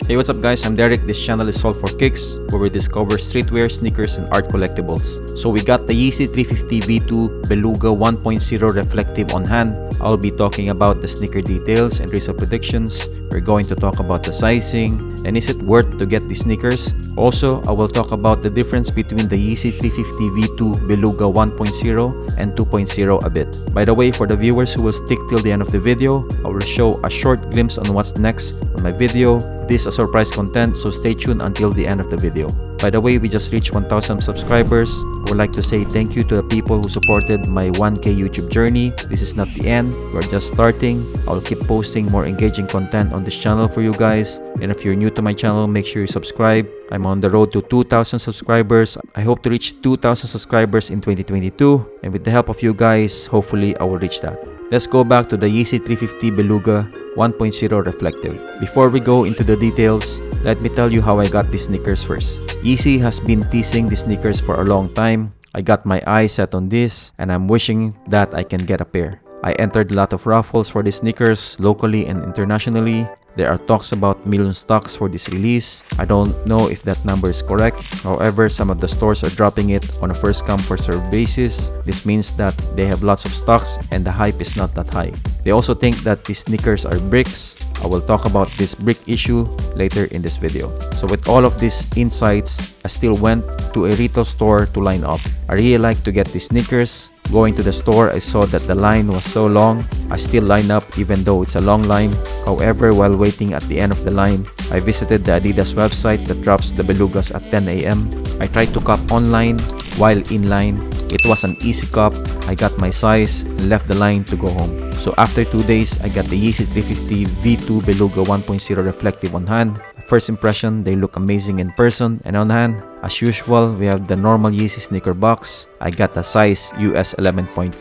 Hey, what's up guys, I'm Derek. This channel is all for kicks, where we discover streetwear, sneakers, and art collectibles. So we got the Yeezy 350 V2 Beluga 1.0 reflective on hand. I'll be talking about the sneaker details and resale predictions. We're going to talk about the sizing, and is it worth to get these sneakers? Also, I will talk about the difference between the Yeezy 350 V2 Beluga 1.0 and 2.0 a bit. By the way, for the viewers who will stick till the end of the video, I will show a short glimpse on what's next on my video. This is a surprise content, so stay tuned until the end of the video. By the way, we just reached 1,000 subscribers. I would like to say thank you to the people who supported my 1K YouTube journey. This is not the end, we're just starting. I'll keep posting more engaging content on this channel for you guys. And if you're new to my channel, make sure you subscribe. I'm on the road to 2,000 subscribers. I hope to reach 2,000 subscribers in 2022. And with the help of you guys, hopefully I will reach that. Let's go back to the Yeezy 350 Beluga 1.0 reflective. Before we go into the details, let me tell you how I got these sneakers first. Yeezy has been teasing these sneakers for a long time. I got my eyes set on this, and I'm wishing that I can get a pair. I entered a lot of raffles for these sneakers locally and internationally. There are talks about million stocks for this release. I don't know if that number is correct. However, some of the stores are dropping it on a first come first serve basis. This means that they have lots of stocks and the hype is not that high. They also think that these sneakers are bricks. I will talk about this brick issue later in this video. So with all of these insights, I still went to a retail store to line up. I really like to get these sneakers. Going to the store, I saw that the line was so long. I still line up even though it's a long line. However, while waiting at the end of the line, I visited the Adidas website that drops the Belugas at 10 AM. I tried to cop online while in line. It was an easy cop. I got my size and left the line to go home. So after 2 days, I got the Yeezy 350 V2 Beluga 1.0 reflective on hand. First impression, they look amazing in person and on hand. As usual, we have the normal Yeezy sneaker box. I got a size US 11.5.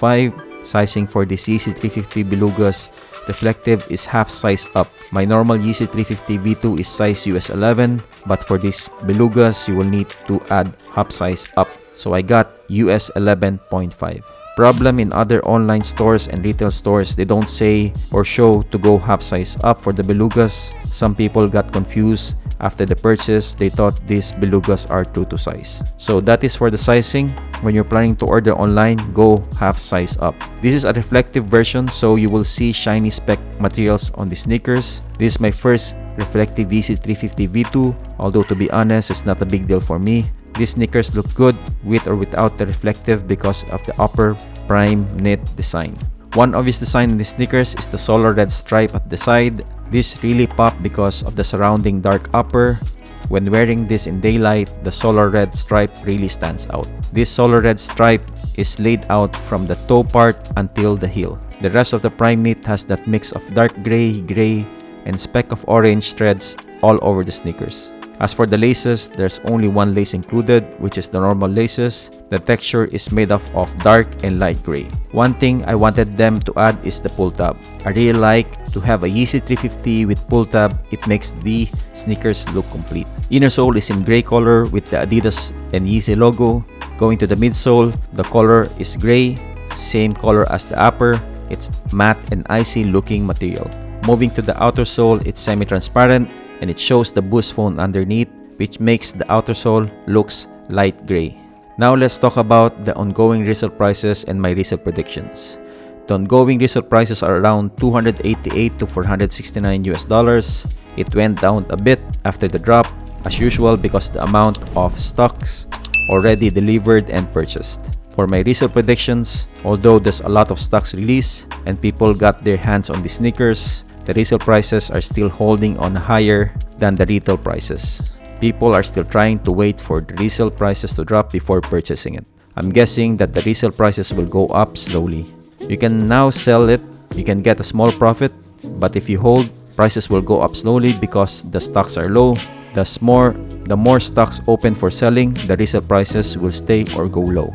Sizing for this Yeezy 350 Belugas reflective is half size up. My normal Yeezy 350 V2 is size US 11, but for these Belugas, you will need to add half size up. So I got US 11.5. Problem in other online stores and retail stores, they don't say or show to go half size up for the Belugas. Some people got confused after the purchase. They thought these Belugas are true to size. So that is for the sizing. When you're planning to order online, go half size up. This is a reflective version, so you will see shiny speck materials on the sneakers. This is my first reflective Yeezy 350 V2, although to be honest, it's not a big deal for me. These sneakers look good with or without the reflective because of the upper prime knit design. One obvious design in the sneakers is the solar red stripe at the side. This really popped because of the surrounding dark upper. When wearing this in daylight, the solar red stripe really stands out. This solar red stripe is laid out from the toe part until the heel. The rest of the prime knit has that mix of dark gray, and speck of orange threads all over the sneakers. As for the laces, there's only one lace included, which is the normal laces. The texture is made up of dark and light gray. One thing I wanted them to add is the pull tab. I really like to have a Yeezy 350 with pull tab. It makes the sneakers look complete. Inner sole is in gray color with the Adidas and Yeezy logo. Going to the midsole, the color is gray, same color as the upper. It's matte and icy looking material. Moving to the outer sole, it's semi-transparent, and it shows the boost phone underneath, which makes the outer sole looks light gray. Now let's talk about the ongoing resale prices and my resale predictions. The ongoing resale prices are around $288 to $469 US. It went down a bit after the drop, as usual because the amount of stocks already delivered and purchased. For my resale predictions, although there's a lot of stocks released and people got their hands on the sneakers, the resale prices are still holding on higher than the retail prices. People are still trying to wait for the resale prices to drop before purchasing it. I'm guessing that the resale prices will go up slowly. You can now sell it, you can get a small profit, but if you hold, prices will go up slowly because the stocks are low. The more stocks open for selling, the resale prices will stay or go low.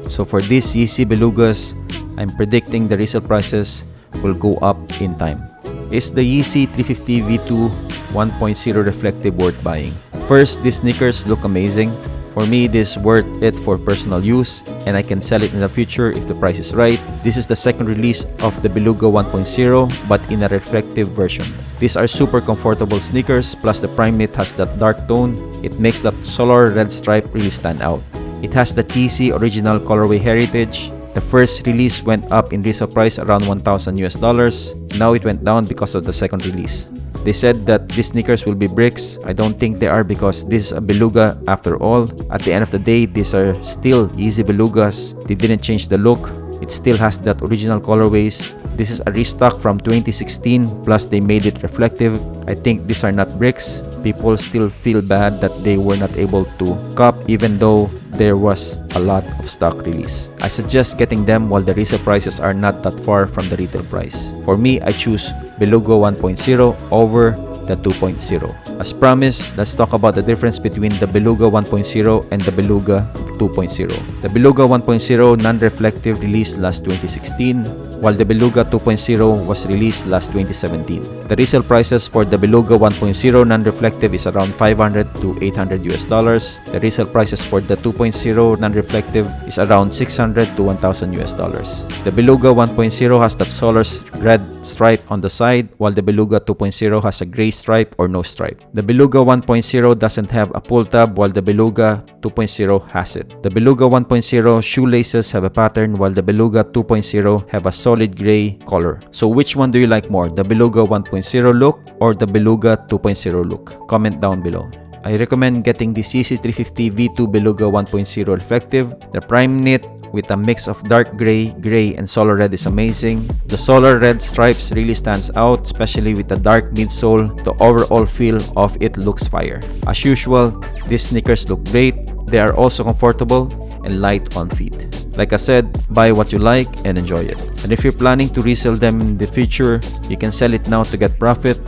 So for these Yeezy Belugas, I'm predicting the resale prices will go up in time. Is the Yeezy 350 V2 1.0 reflective worth buying? First, these sneakers look amazing. For me, this is worth it for personal use, and I can sell it in the future if the price is right. This is the second release of the Beluga 1.0, but in a reflective version. These are super comfortable sneakers, plus the Prime Knit has that dark tone. It makes that solar red stripe really stand out. It has the TC original colorway heritage. The first release went up in resale price around $1,000. Now it went down because of the second release. They said that these sneakers will be bricks. I don't think they are, because this is a Beluga after all. At the end of the day, these are still Yeezy Belugas. They didn't change the look. It still has that original colorways. This is a restock from 2016, plus they made it reflective. I think these are not bricks. People still feel bad that they were not able to cop, even though there was a lot of stock release. I suggest getting them while the resale prices are not that far from the retail price. For me, I choose Beluga 1.0 over the 2.0. As promised, let's talk about the difference between the Beluga 1.0 and the Beluga 2.0. The Beluga 1.0 non-reflective released last 2016, while the Beluga 2.0 was released last 2017. The resale prices for the Beluga 1.0 non-reflective is around $500 to $800. The resale prices for the 2.0 non-reflective is around $600 to $1,000. The Beluga 1.0 has that solar red stripe on the side, while the Beluga 2.0 has a gray stripe or no stripe. The Beluga 1.0 doesn't have a pull tab, while the Beluga 2.0 has it. The Beluga 1.0 shoelaces have a pattern, while the Beluga 2.0 have a solid gray color. So which one do you like more, the Beluga 1.0 look or the Beluga 2.0 look? Comment down below. I recommend getting the Yeezy 350 V2 Beluga 1.0 reflective. The Prime Knit with a mix of dark gray, and solar red is amazing. The solar red stripes really stands out, especially with the dark midsole. The overall feel of it looks fire. As usual, these sneakers look great. They are also comfortable and light on feet. Like I said, buy what you like and enjoy it. And if you're planning to resell them in the future, you can sell it now to get profit.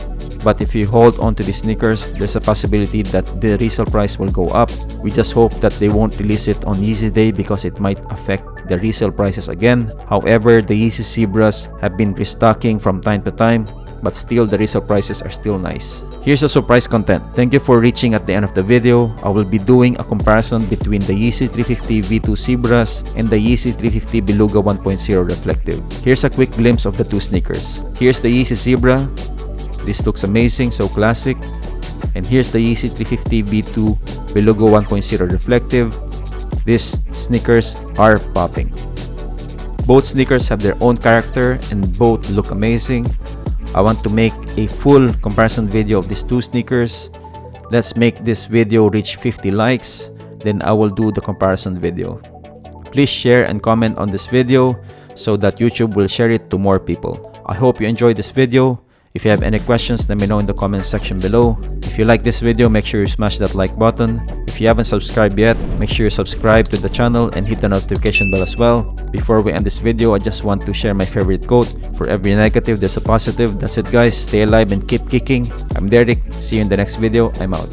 But if you hold on to the sneakers, there's a possibility that the resale price will go up. We just hope that they won't release it on Yeezy Day, because it might affect the resale prices again. However, the Yeezy Zebras have been restocking from time to time, but still the resale prices are still nice. Here's a surprise content. Thank you for reaching at the end of the video. I will be doing a comparison between the Yeezy 350 V2 Zebras and the Yeezy 350 Beluga 1.0 reflective. Here's a quick glimpse of the two sneakers. Here's the Yeezy Zebra. This looks amazing, so classic. And here's the Yeezy 350 V2 Beluga 1.0 reflective. These sneakers are popping. Both sneakers have their own character and both look amazing. I want to make a full comparison video of these two sneakers. Let's make this video reach 50 likes, then I will do the comparison video. Please share and comment on this video so that YouTube will share it to more people. I hope you enjoyed this video. If you have any questions, let me know in the comment section below. If you like this video, make sure you smash that like button. If you haven't subscribed yet, make sure you subscribe to the channel and hit the notification bell as well. Before we end this video, I just want to share my favorite quote. For every negative, there's a positive. That's it guys, stay alive and keep kicking. I'm Derek, see you in the next video. I'm out.